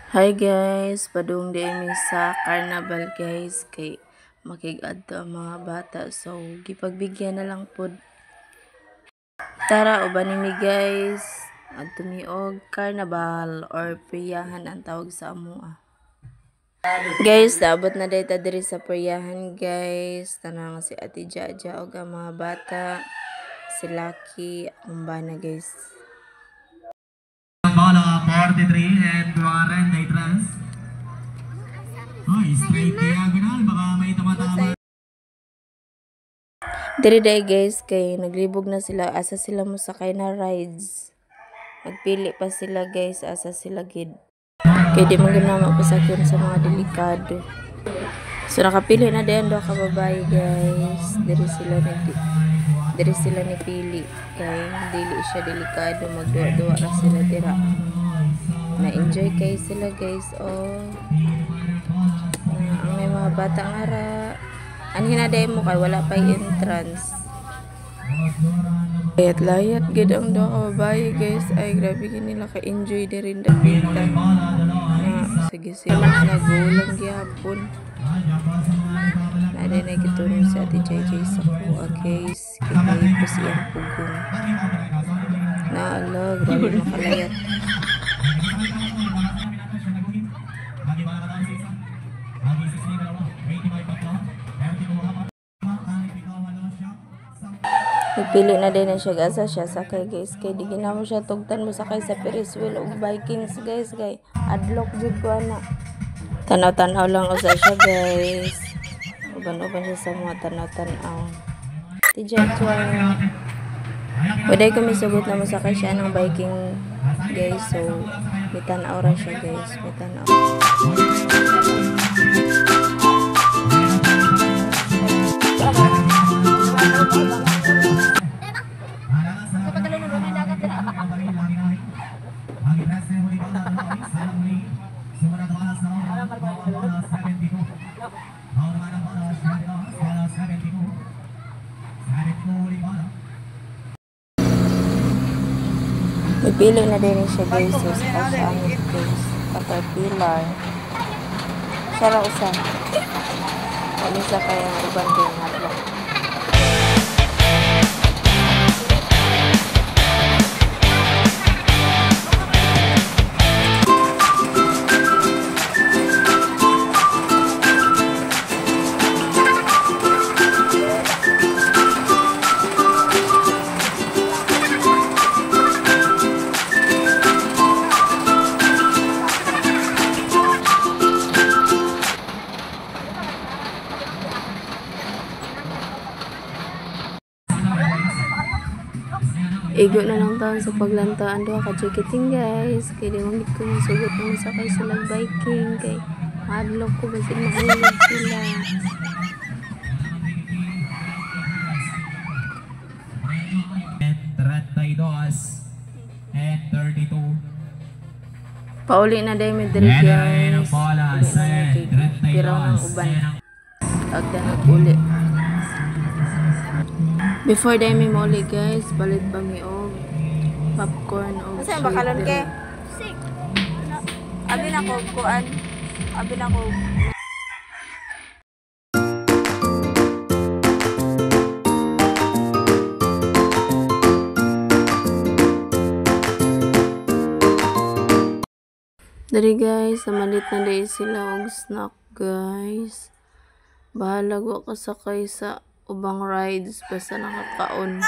Hi guys, padung di mi sa carnival guys kay makig-adto ang mga bata, so gipagbigyan na lang pod. Tara uban nimi guys, adto mi og carnival or priyahan ang tawag sa amoa. Guys, naabot na dayta diri sa priyahan guys. Tanang si Ate Jaja og ang mga bata, si Lucky, ang bana guys. Bola 43 and Warren Deitras. Oh, straight diagonal, baka may tumatama. Diri day guys kay naglibog na sila, asa sila mo sakay na rides. Magpili pa sila guys, asa sila gid. Kay di man gina mapasakyan sa mga delikado. So nakapili na diyan do ka babae guys. Diri sila ni pili kay dili siya delikado, magduwa-duwa ra sila dira. Na-enjoy kay sila guys. Oh. Ang may mga bata nga ra. Anhin na mo kay wala pa entrance. Layat gid ang duha ka babae guys. Ay grabe gid nila ka-enjoy diri dapita. Sige nagulang gyapon. Ada na gitunon sa Ate JJ sa kuha guys. Kaya po siyang pugong. Naala, grabe makalayat. Nagpili na din na siya asa siya sakay guys kay di ginamo siya tugtan mo sakay sa Ferris wheel og Vikings guys kay adlock jud ko ana. Tanaw-tanaw lang usa siya guys. Uban-uban siya sa mga tanaw-tanaw. Tijaja. Pwede kami sugot na masakay siya ng Viking guys, so may tanaw ra siya guys, may tanaw. Pili na din siya guys, so sa anit guys, caterpillar. Siya lang usan. Kami sa kayang uban din hatlo. Igo na lang taon sa paglantaan doon ka jacketing guys. Kaya di mamit ko masugot na masakay sila Viking. Kay madlock ko kasi makulog sila. And 32. Pauli na dahil may diri guys. Piraw ng uban. Agda na uli. Before dahil may mauli guys, balit pa mi og popcorn og saan bakalon ke? Abi na ko kuan. Abi na ko. Dari guys, samalit na dahil sila og snack guys. Bahala ko kasakay sa ubang rides basta nakakaon.